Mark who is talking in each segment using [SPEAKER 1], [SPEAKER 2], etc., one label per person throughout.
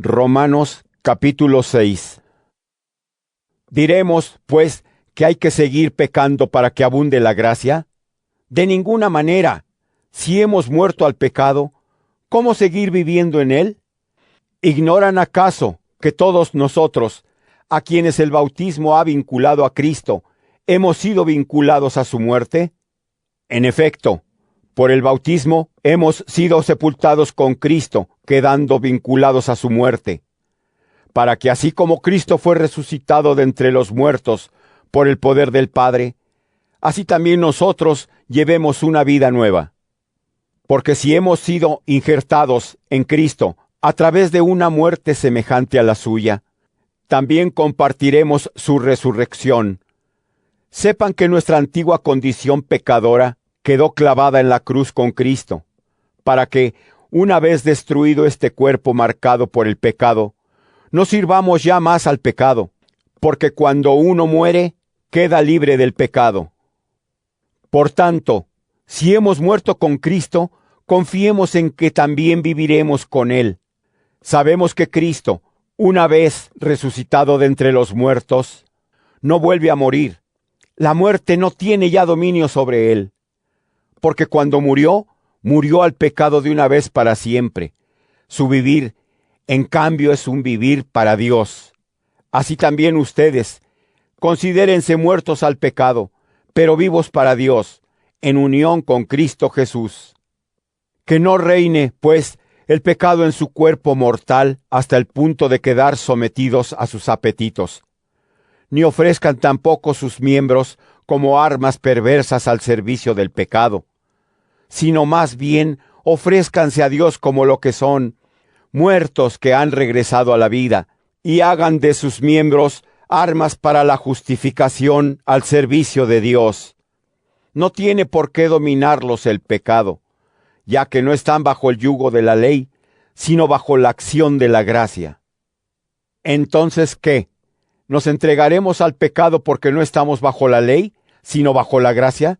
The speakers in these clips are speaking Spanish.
[SPEAKER 1] Romanos capítulo 6. ¿Diremos, pues, que hay que seguir pecando para que abunde la gracia? De ninguna manera. Si hemos muerto al pecado, ¿cómo seguir viviendo en él? ¿Ignoran acaso que todos nosotros, a quienes el bautismo ha vinculado a Cristo, hemos sido vinculados a su muerte? En efecto, por el bautismo hemos sido sepultados con Cristo, quedando vinculados a su muerte, para que así como Cristo fue resucitado de entre los muertos por el poder del Padre, así también nosotros llevemos una vida nueva. Porque si hemos sido injertados en Cristo a través de una muerte semejante a la suya, también compartiremos su resurrección. Sepan que nuestra antigua condición pecadora quedó clavada en la cruz con Cristo, para que, una vez destruido este cuerpo marcado por el pecado, no sirvamos ya más al pecado, porque cuando uno muere, queda libre del pecado. Por tanto, si hemos muerto con Cristo, confiemos en que también viviremos con Él. Sabemos que Cristo, una vez resucitado de entre los muertos, no vuelve a morir. La muerte no tiene ya dominio sobre Él, porque cuando murió, murió al pecado de una vez para siempre. Su vivir, en cambio, es un vivir para Dios. Así también ustedes, considérense muertos al pecado, pero vivos para Dios, en unión con Cristo Jesús. Que no reine, pues, el pecado en su cuerpo mortal hasta el punto de quedar sometidos a sus apetitos. Ni ofrezcan tampoco sus miembros como armas perversas al servicio del pecado, sino más bien ofrézcanse a Dios como lo que son, muertos que han regresado a la vida, y hagan de sus miembros armas para la justificación al servicio de Dios. No tiene por qué dominarlos el pecado, ya que no están bajo el yugo de la ley, sino bajo la acción de la gracia. Entonces, ¿qué? ¿Nos entregaremos al pecado porque no estamos bajo la ley, sino bajo la gracia?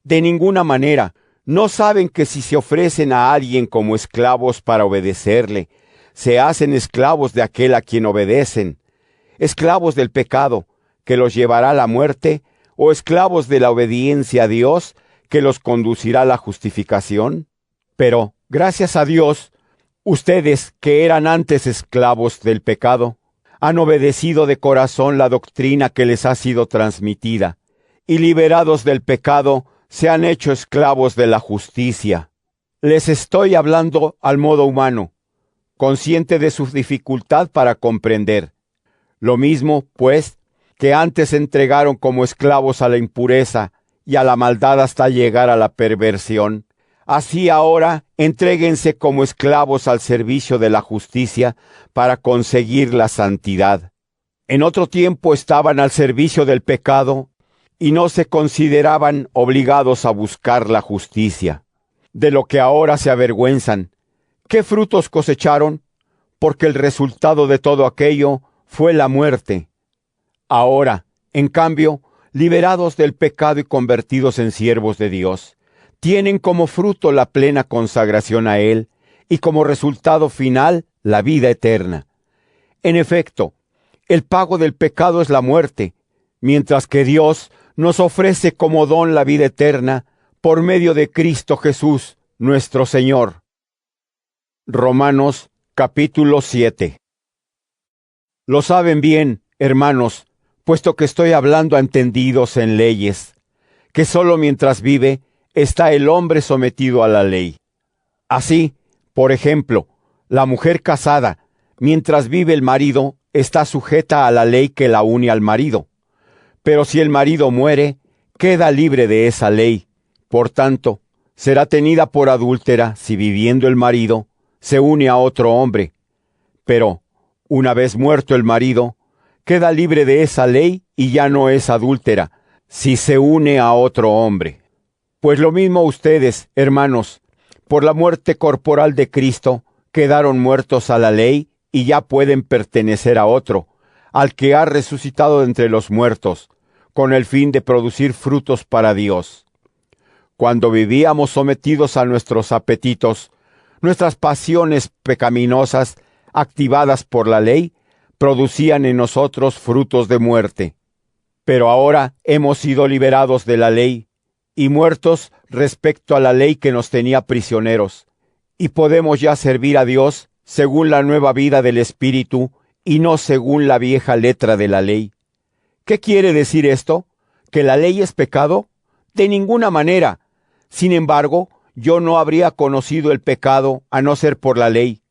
[SPEAKER 1] De ninguna manera. ¿No saben que si se ofrecen a alguien como esclavos para obedecerle, se hacen esclavos de aquel a quien obedecen? ¿Esclavos del pecado, que los llevará a la muerte, o esclavos de la obediencia a Dios, que los conducirá a la justificación? Pero, gracias a Dios, ustedes, que eran antes esclavos del pecado, han obedecido de corazón la doctrina que les ha sido transmitida, y liberados del pecado, se han hecho esclavos de la justicia. Les estoy hablando al modo humano, consciente de su dificultad para comprender. Lo mismo, pues, que antes se entregaron como esclavos a la impureza y a la maldad hasta llegar a la perversión. Así ahora, entréguense como esclavos al servicio de la justicia para conseguir la santidad. En otro tiempo estaban al servicio del pecado y no se consideraban obligados a buscar la justicia, de lo que ahora se avergüenzan. ¿Qué frutos cosecharon? Porque el resultado de todo aquello fue la muerte. Ahora, en cambio, liberados del pecado y convertidos en siervos de Dios, tienen como fruto la plena consagración a Él y como resultado final la vida eterna. En efecto, el pago del pecado es la muerte, mientras que Dios nos ofrece como don la vida eterna por medio de Cristo Jesús, nuestro Señor. Romanos capítulo 7. Lo saben bien, hermanos, puesto que estoy hablando a entendidos en leyes, que sólo mientras vive está el hombre sometido a la ley. Así, por ejemplo, la mujer casada, mientras vive el marido, está sujeta a la ley que la une al marido. Pero si el marido muere, queda libre de esa ley. Por tanto, será tenida por adúltera si viviendo el marido, se une a otro hombre. Pero, una vez muerto el marido, queda libre de esa ley y ya no es adúltera si se une a otro hombre. Pues lo mismo ustedes, hermanos, por la muerte corporal de Cristo, quedaron muertos a la ley y ya pueden pertenecer a otro, al que ha resucitado de entre los muertos, con el fin de producir frutos para Dios. Cuando vivíamos sometidos a nuestros apetitos, nuestras pasiones pecaminosas, activadas por la ley, producían en nosotros frutos de muerte. Pero ahora hemos sido liberados de la ley y muertos respecto a la ley que nos tenía prisioneros, y podemos ya servir a Dios según la nueva vida del Espíritu y no según la vieja letra de la ley. ¿Qué quiere decir esto? ¿Que la ley es pecado? De ninguna manera. Sin embargo, yo no habría conocido el pecado a no ser por la ley.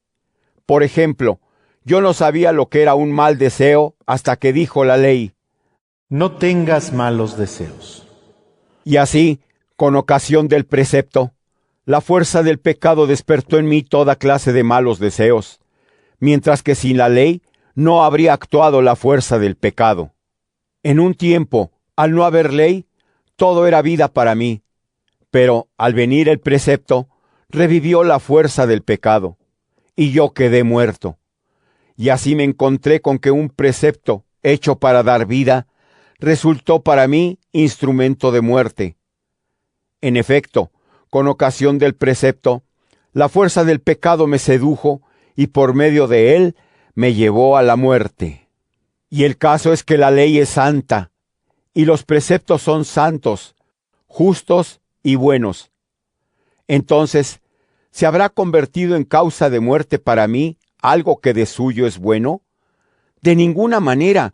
[SPEAKER 1] Por ejemplo, yo no sabía lo que era un mal deseo hasta que dijo la ley:
[SPEAKER 2] no tengas malos deseos.
[SPEAKER 1] Y así, con ocasión del precepto, la fuerza del pecado despertó en mí toda clase de malos deseos, mientras que sin la ley no habría actuado la fuerza del pecado. En un tiempo, al no haber ley, todo era vida para mí, pero al venir el precepto, revivió la fuerza del pecado, y yo quedé muerto. Y así me encontré con que un precepto hecho para dar vida resultó para mí instrumento de muerte. En efecto, con ocasión del precepto, la fuerza del pecado me sedujo y por medio de él me llevó a la muerte. Y el caso es que la ley es santa, y los preceptos son santos, justos y buenos. Entonces, ¿se habrá convertido en causa de muerte para mí algo que de suyo es bueno? De ninguna manera.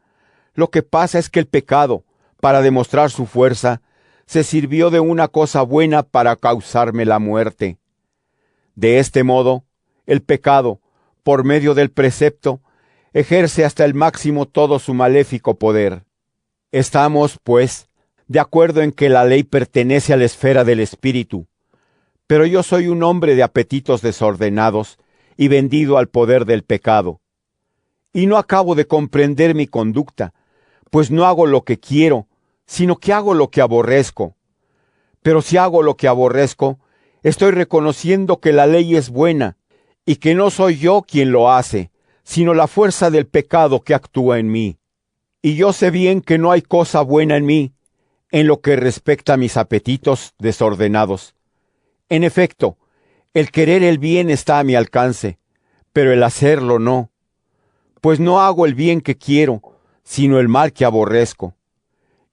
[SPEAKER 1] Lo que pasa es que el pecado, para demostrar su fuerza, se sirvió de una cosa buena para causarme la muerte. De este modo, el pecado, por medio del precepto, ejerce hasta el máximo todo su maléfico poder. Estamos, pues, de acuerdo en que la ley pertenece a la esfera del espíritu, pero yo soy un hombre de apetitos desordenados y vendido al poder del pecado. Y no acabo de comprender mi conducta, pues no hago lo que quiero, sino que hago lo que aborrezco. Pero si hago lo que aborrezco, estoy reconociendo que la ley es buena, y que no soy yo quien lo hace, sino la fuerza del pecado que actúa en mí. Y yo sé bien que no hay cosa buena en mí, en lo que respecta a mis apetitos desordenados. En efecto, el querer el bien está a mi alcance, pero el hacerlo no. Pues no hago el bien que quiero, sino el mal que aborrezco.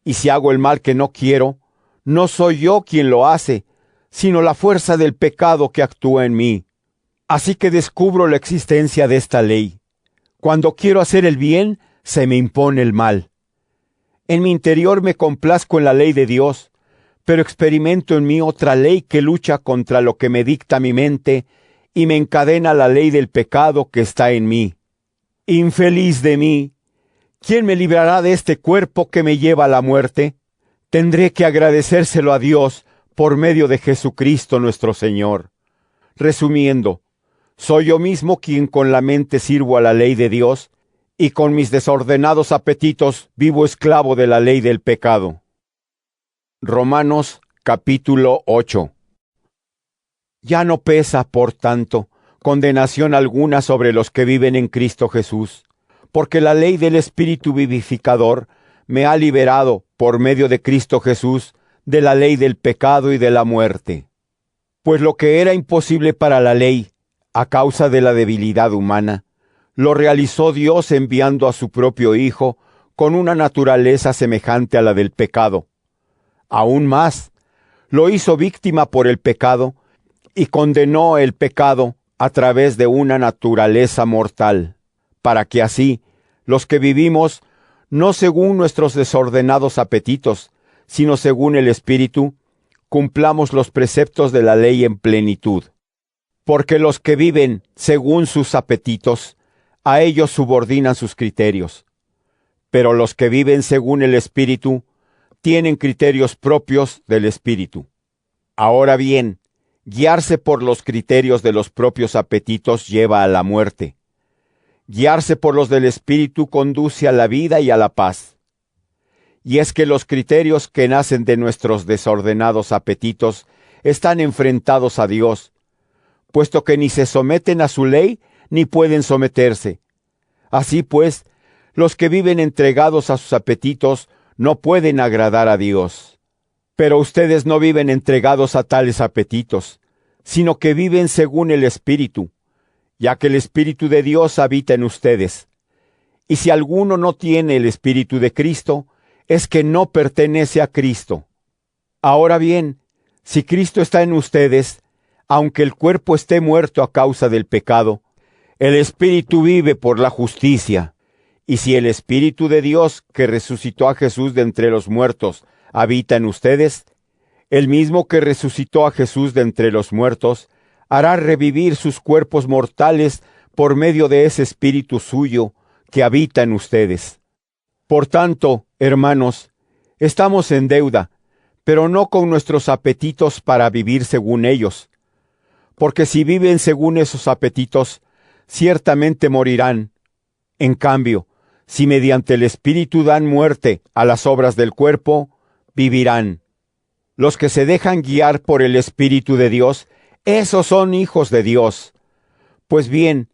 [SPEAKER 1] Y si hago el mal que no quiero, no soy yo quien lo hace, sino la fuerza del pecado que actúa en mí. Así que descubro la existencia de esta ley. Cuando quiero hacer el bien, se me impone el mal. En mi interior me complazco en la ley de Dios, pero experimento en mí otra ley que lucha contra lo que me dicta mi mente y me encadena la ley del pecado que está en mí. Infeliz de mí, ¿quién me librará de este cuerpo que me lleva a la muerte? Tendré que agradecérselo a Dios por medio de Jesucristo nuestro Señor. Resumiendo, soy yo mismo quien con la mente sirvo a la ley de Dios, y con mis desordenados apetitos vivo esclavo de la ley del pecado. Romanos capítulo 8. Ya no pesa, por tanto, condenación alguna sobre los que viven en Cristo Jesús, porque la ley del Espíritu vivificador me ha liberado, por medio de Cristo Jesús, de la ley del pecado y de la muerte. Pues lo que era imposible para la ley, a causa de la debilidad humana, lo realizó Dios enviando a su propio Hijo con una naturaleza semejante a la del pecado. Aún más, lo hizo víctima por el pecado y condenó el pecado a través de una naturaleza mortal, para que así los que vivimos, no según nuestros desordenados apetitos, sino según el Espíritu, cumplamos los preceptos de la ley en plenitud. Porque los que viven según sus apetitos, a ellos subordinan sus criterios. Pero los que viven según el Espíritu, tienen criterios propios del Espíritu. Ahora bien, guiarse por los criterios de los propios apetitos lleva a la muerte. Guiarse por los del Espíritu conduce a la vida y a la paz. Y es que los criterios que nacen de nuestros desordenados apetitos están enfrentados a Dios, puesto que ni se someten a su ley ni pueden someterse. Así pues, los que viven entregados a sus apetitos no pueden agradar a Dios. Pero ustedes no viven entregados a tales apetitos, sino que viven según el Espíritu. ya que el Espíritu de Dios habita en ustedes. Y si alguno no tiene el Espíritu de Cristo, es que no pertenece a Cristo. Ahora bien, si Cristo está en ustedes, aunque el cuerpo esté muerto a causa del pecado, el Espíritu vive por la justicia. Y si el Espíritu de Dios, que resucitó a Jesús de entre los muertos, habita en ustedes, el mismo que resucitó a Jesús de entre los muertos, hará revivir sus cuerpos mortales por medio de ese Espíritu suyo que habita en ustedes. Por tanto, hermanos, estamos en deuda, pero no con nuestros apetitos para vivir según ellos. Porque si viven según esos apetitos, ciertamente morirán. En cambio, si mediante el Espíritu dan muerte a las obras del cuerpo, vivirán. Los que se dejan guiar por el Espíritu de Dios, esos son hijos de Dios. Pues bien,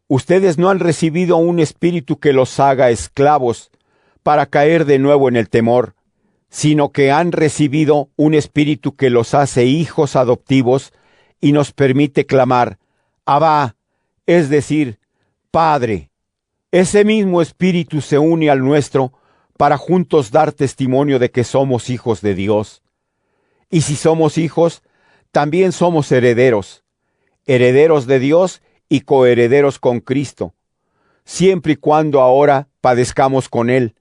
[SPEAKER 1] ustedes no han recibido un espíritu que los haga esclavos para caer de nuevo en el temor, sino que han recibido un espíritu que los hace hijos adoptivos y nos permite clamar, Abba, es decir, Padre. Ese mismo espíritu se une al nuestro para juntos dar testimonio de que somos hijos de Dios. Y si somos hijos, también somos herederos, herederos de Dios y coherederos con Cristo, siempre y cuando ahora padezcamos con Él,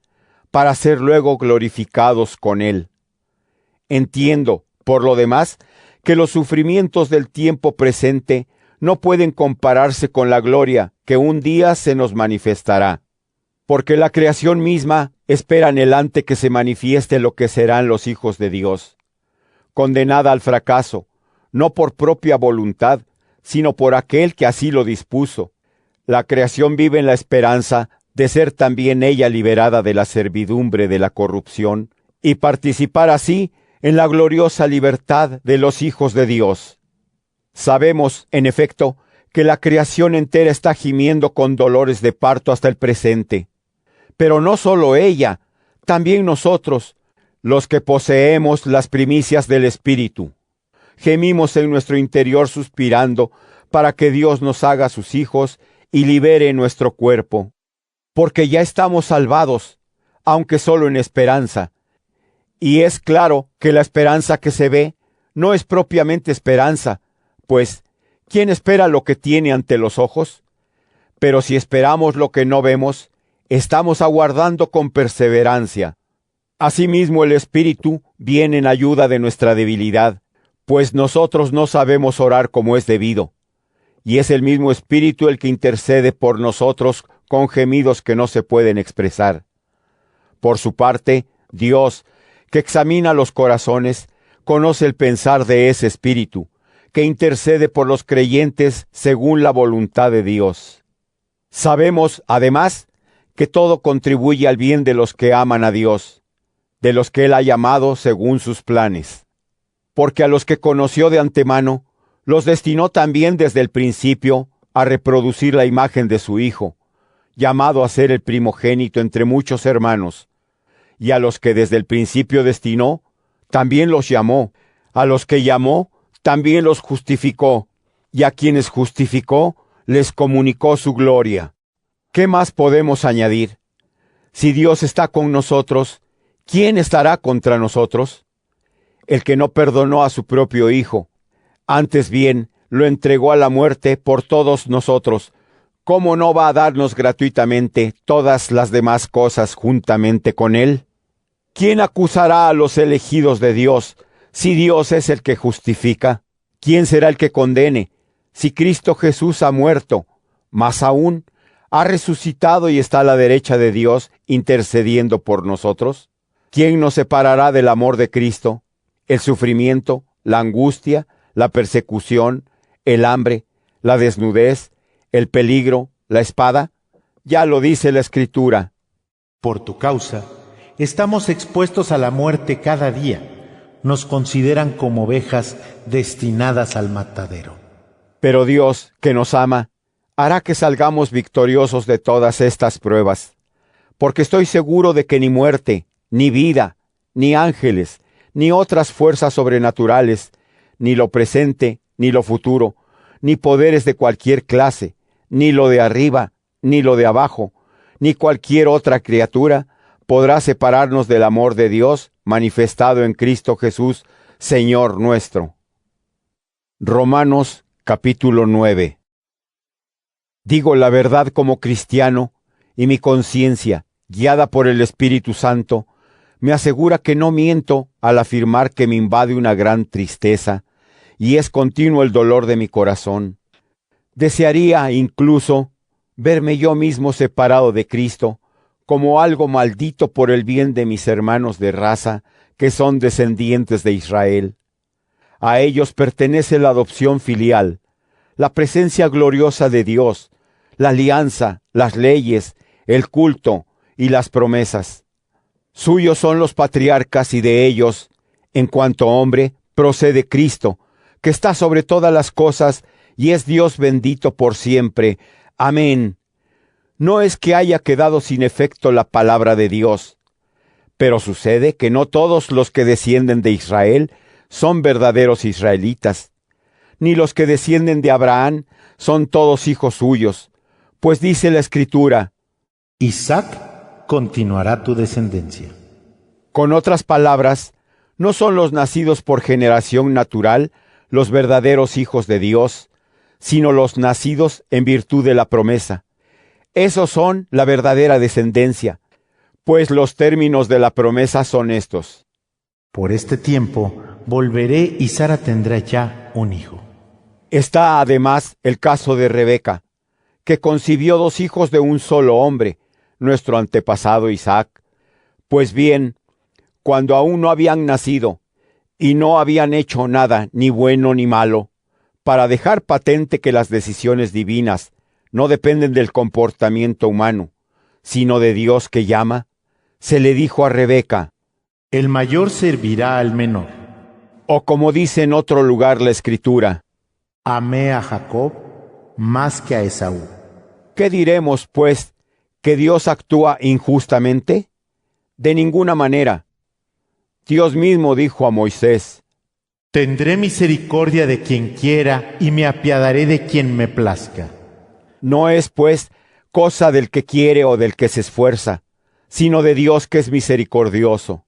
[SPEAKER 1] para ser luego glorificados con Él. Entiendo, por lo demás, que los sufrimientos del tiempo presente no pueden compararse con la gloria que un día se nos manifestará, porque la creación misma espera anhelante que se manifieste lo que serán los hijos de Dios, condenada al fracaso, no por propia voluntad, sino por aquel que así lo dispuso. La creación vive en la esperanza de ser también ella liberada de la servidumbre de la corrupción y participar así en la gloriosa libertad de los hijos de Dios. Sabemos, en efecto, que la creación entera está gimiendo con dolores de parto hasta el presente. Pero no solo ella, también nosotros, los que poseemos las primicias del Espíritu. Gemimos en nuestro interior suspirando para que Dios nos haga sus hijos y libere nuestro cuerpo. Porque ya estamos salvados, aunque solo en esperanza. Y es claro que la esperanza que se ve no es propiamente esperanza, pues, ¿quién espera lo que tiene ante los ojos? Pero si esperamos lo que no vemos, estamos aguardando con perseverancia. Asimismo el Espíritu viene en ayuda de nuestra debilidad, pues nosotros no sabemos orar como es debido. Y es el mismo Espíritu el que intercede por nosotros con gemidos que no se pueden expresar. Por su parte, Dios, que examina los corazones, conoce el pensar de ese Espíritu, que intercede por los creyentes según la voluntad de Dios. Sabemos, además, que todo contribuye al bien de los que aman a Dios, de los que Él ha llamado según sus planes. Porque a los que conoció de antemano, los destinó también desde el principio a reproducir la imagen de su Hijo, llamado a ser el primogénito entre muchos hermanos. Y a los que desde el principio destinó, también los llamó. A los que llamó, también los justificó. Y a quienes justificó, les comunicó su gloria. ¿Qué más podemos añadir? Si Dios está con nosotros, ¿quién estará contra nosotros? El que no perdonó a su propio Hijo, antes bien lo entregó a la muerte por todos nosotros, ¿cómo no va a darnos gratuitamente todas las demás cosas juntamente con Él? ¿Quién acusará a los elegidos de Dios, si Dios es el que justifica? ¿Quién será el que condene? Si Cristo Jesús ha muerto, más aún, ha resucitado y está a la derecha de Dios, intercediendo por nosotros. ¿Quién nos separará del amor de Cristo? ¿El sufrimiento, la angustia, la persecución, el hambre, la desnudez, el peligro, la espada? Ya lo dice la Escritura.
[SPEAKER 2] Por tu causa, estamos expuestos a la muerte cada día. Nos consideran como ovejas destinadas al matadero.
[SPEAKER 1] Pero Dios, que nos ama, hará que salgamos victoriosos de todas estas pruebas, porque estoy seguro de que ni muerte, ni vida, ni ángeles, ni otras fuerzas sobrenaturales, ni lo presente, ni lo futuro, ni poderes de cualquier clase, ni lo de arriba, ni lo de abajo, ni cualquier otra criatura podrá separarnos del amor de Dios manifestado en Cristo Jesús, Señor nuestro. Romanos capítulo 9. Digo la verdad como cristiano, y mi conciencia, guiada por el Espíritu Santo, me asegura que no miento al afirmar que me invade una gran tristeza, y es continuo el dolor de mi corazón. Desearía incluso verme yo mismo separado de Cristo, como algo maldito por el bien de mis hermanos de raza, que son descendientes de Israel. A ellos pertenece la adopción filial, la presencia gloriosa de Dios, la alianza, las leyes, el culto y las promesas. Suyos son los patriarcas y de ellos, en cuanto hombre, procede Cristo, que está sobre todas las cosas y es Dios bendito por siempre. Amén. No es que haya quedado sin efecto la palabra de Dios, pero sucede que no todos los que descienden de Israel son verdaderos israelitas, ni los que descienden de Abraham son todos hijos suyos, pues dice la Escritura:
[SPEAKER 2] Isaac continuará tu descendencia.
[SPEAKER 1] Con otras palabras, no son los nacidos por generación natural los verdaderos hijos de Dios, sino los nacidos en virtud de la promesa. Esos son la verdadera descendencia, pues los términos de la promesa son estos:
[SPEAKER 2] Por este tiempo volveré y Sara tendrá ya un hijo.
[SPEAKER 1] Está además el caso de Rebeca, que concibió 2 hijos de un solo hombre, nuestro antepasado Isaac. Pues bien, cuando aún no habían nacido, y no habían hecho nada, ni bueno ni malo, para dejar patente que las decisiones divinas no dependen del comportamiento humano, sino de Dios que llama, se le dijo a Rebeca:
[SPEAKER 2] El mayor servirá al menor.
[SPEAKER 1] O como dice en otro lugar la Escritura:
[SPEAKER 2] Amé a Jacob más que a Esaú.
[SPEAKER 1] ¿Qué diremos, pues, que Dios actúa injustamente? De ninguna manera. Dios mismo dijo a Moisés:
[SPEAKER 2] Tendré misericordia de quien quiera y me apiadaré de quien me plazca.
[SPEAKER 1] No es, pues, cosa del que quiere o del que se esfuerza, sino de Dios que es misericordioso.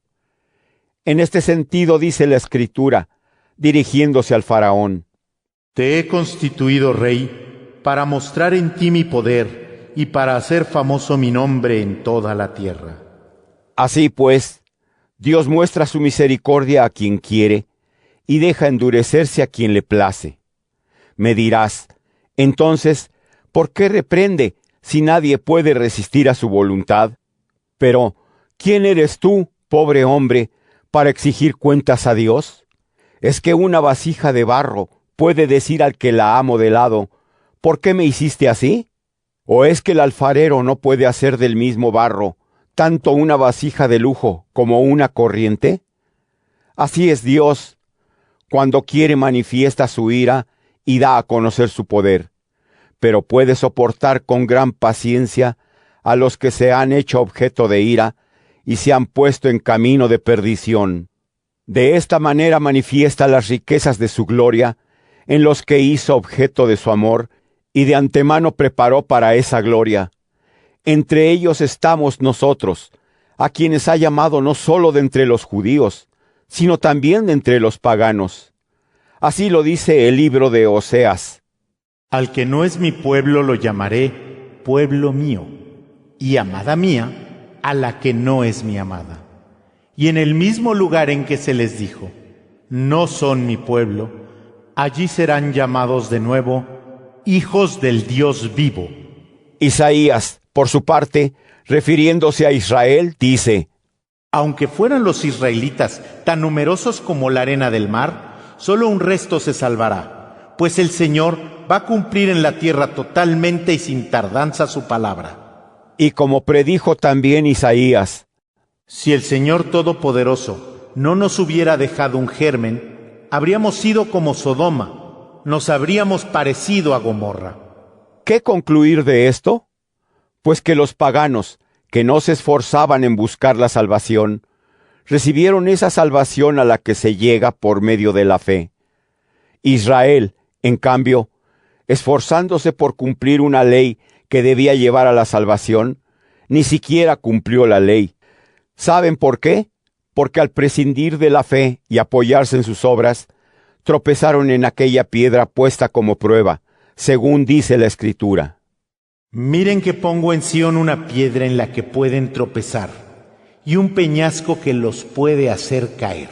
[SPEAKER 1] En este sentido dice la Escritura, dirigiéndose al faraón:
[SPEAKER 2] Te he constituido rey para mostrar en ti mi poder y para hacer famoso mi nombre en toda la tierra.
[SPEAKER 1] Así pues, Dios muestra su misericordia a quien quiere y deja endurecerse a quien le place. Me dirás, entonces, ¿por qué reprende si nadie puede resistir a su voluntad? Pero, ¿quién eres tú, pobre hombre, para exigir cuentas a Dios? ¿Es que una vasija de barro puede decir al que la ha modelado: ¿por qué me hiciste así? ¿O es que el alfarero no puede hacer del mismo barro tanto una vasija de lujo como una corriente? Así es Dios: cuando quiere manifiesta su ira y da a conocer su poder, pero puede soportar con gran paciencia a los que se han hecho objeto de ira y se han puesto en camino de perdición. De esta manera manifiesta las riquezas de su gloria en los que hizo objeto de su amor y de antemano preparó para esa gloria. Entre ellos estamos nosotros, a quienes ha llamado no solo de entre los judíos, sino también de entre los paganos. Así lo dice el libro de Oseas:
[SPEAKER 2] Al que no es mi pueblo lo llamaré pueblo mío, y amada mía a la que no es mi amada. Y en el mismo lugar en que se les dijo, no son mi pueblo, allí serán llamados de nuevo hijos del Dios vivo.
[SPEAKER 1] Isaías, por su parte, refiriéndose a Israel, dice:
[SPEAKER 2] Aunque fueran los israelitas tan numerosos como la arena del mar, solo un resto se salvará, pues el Señor va a cumplir en la tierra totalmente y sin tardanza su palabra.
[SPEAKER 1] Y como predijo también Isaías:
[SPEAKER 2] Si el Señor Todopoderoso no nos hubiera dejado un germen, habríamos sido como Sodoma, nos habríamos parecido a Gomorra.
[SPEAKER 1] ¿Qué concluir de esto? Pues que los paganos, que no se esforzaban en buscar la salvación, recibieron esa salvación a la que se llega por medio de la fe. Israel, en cambio, esforzándose por cumplir una ley que debía llevar a la salvación, ni siquiera cumplió la ley. ¿Saben por qué? Porque al prescindir de la fe y apoyarse en sus obras, tropezaron en aquella piedra puesta como prueba, según dice la Escritura.
[SPEAKER 2] Miren que pongo en Sión una piedra en la que pueden tropezar, y un peñasco que los puede hacer caer.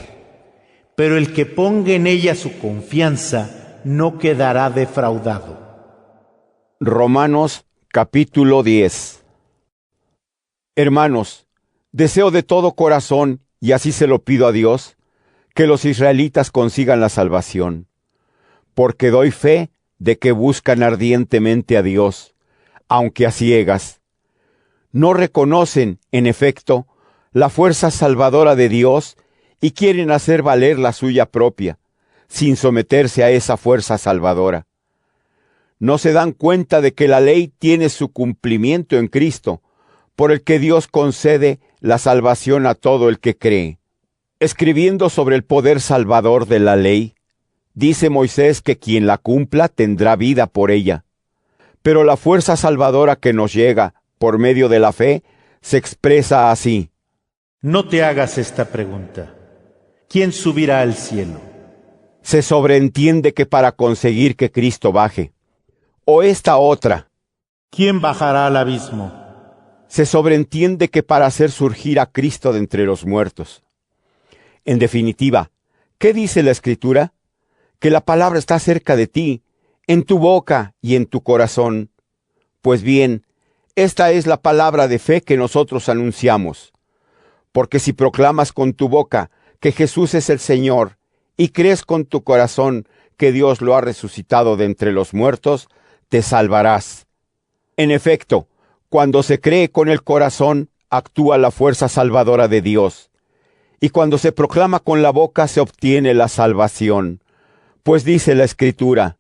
[SPEAKER 2] Pero el que ponga en ella su confianza no quedará defraudado.
[SPEAKER 1] Romanos capítulo 10. Hermanos, deseo de todo corazón, y así se lo pido a Dios, que los israelitas consigan la salvación, porque doy fe de que buscan ardientemente a Dios, aunque a ciegas. No reconocen, en efecto, la fuerza salvadora de Dios y quieren hacer valer la suya propia, sin someterse a esa fuerza salvadora. No se dan cuenta de que la ley tiene su cumplimiento en Cristo, por el que Dios concede la salvación a todo el que cree. Escribiendo sobre el poder salvador de la ley, dice Moisés que quien la cumpla tendrá vida por ella. Pero la fuerza salvadora que nos llega por medio de la fe se expresa así.
[SPEAKER 2] No te hagas esta pregunta. ¿Quién subirá al cielo?
[SPEAKER 1] Se sobreentiende que para conseguir que Cristo baje. O esta otra.
[SPEAKER 2] ¿Quién bajará al abismo?
[SPEAKER 1] Se sobreentiende que para hacer surgir a Cristo de entre los muertos. En definitiva, ¿qué dice la Escritura? Que la palabra está cerca de ti, en tu boca y en tu corazón. Pues bien, esta es la palabra de fe que nosotros anunciamos. Porque si proclamas con tu boca que Jesús es el Señor, y crees con tu corazón que Dios lo ha resucitado de entre los muertos, te salvarás. En efecto, cuando se cree con el corazón, actúa la fuerza salvadora de Dios. Y cuando se proclama con la boca, se obtiene la salvación. Pues dice la Escritura,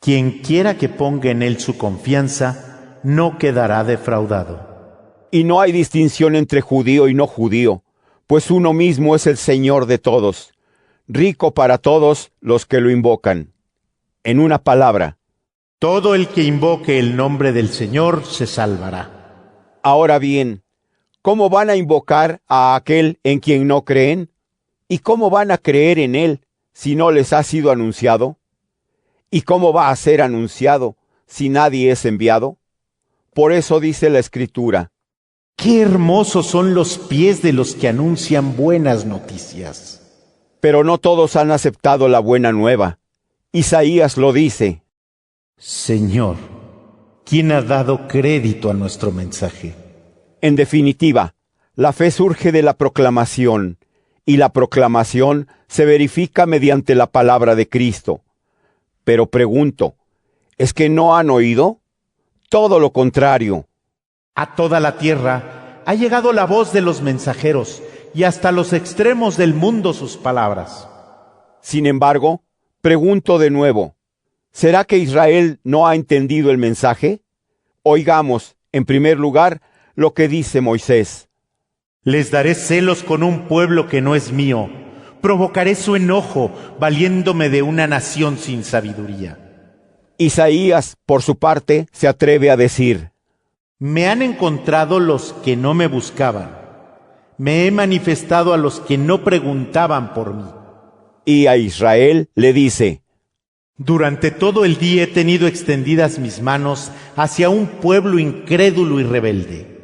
[SPEAKER 2] quien quiera que ponga en él su confianza, no quedará defraudado.
[SPEAKER 1] Y no hay distinción entre judío y no judío, pues uno mismo es el Señor de todos, rico para todos los que lo invocan. En una palabra,
[SPEAKER 2] todo el que invoque el nombre del Señor se salvará.
[SPEAKER 1] Ahora bien, ¿cómo van a invocar a aquel en quien no creen? ¿Y cómo van a creer en él si no les ha sido anunciado? ¿Y cómo va a ser anunciado si nadie es enviado? Por eso dice la Escritura,
[SPEAKER 2] ¡qué hermosos son los pies de los que anuncian buenas noticias!
[SPEAKER 1] Pero no todos han aceptado la buena nueva. Isaías lo dice,
[SPEAKER 2] Señor, ¿quién ha dado crédito a nuestro mensaje?
[SPEAKER 1] En definitiva, la fe surge de la proclamación, y la proclamación se verifica mediante la palabra de Cristo. Pero pregunto, ¿es que no han oído? Todo lo contrario.
[SPEAKER 2] A toda la tierra ha llegado la voz de los mensajeros, y hasta los extremos del mundo sus palabras.
[SPEAKER 1] Sin embargo, pregunto de nuevo, ¿será que Israel no ha entendido el mensaje? Oigamos, en primer lugar, lo que dice Moisés.
[SPEAKER 2] Les daré celos con un pueblo que no es mío. Provocaré su enojo, valiéndome de una nación sin sabiduría.
[SPEAKER 1] Isaías, por su parte, se atreve a decir,
[SPEAKER 2] me han encontrado los que no me buscaban. Me he manifestado a los que no preguntaban por mí.
[SPEAKER 1] Y a Israel le dice,
[SPEAKER 2] durante todo el día he tenido extendidas mis manos hacia un pueblo incrédulo y rebelde.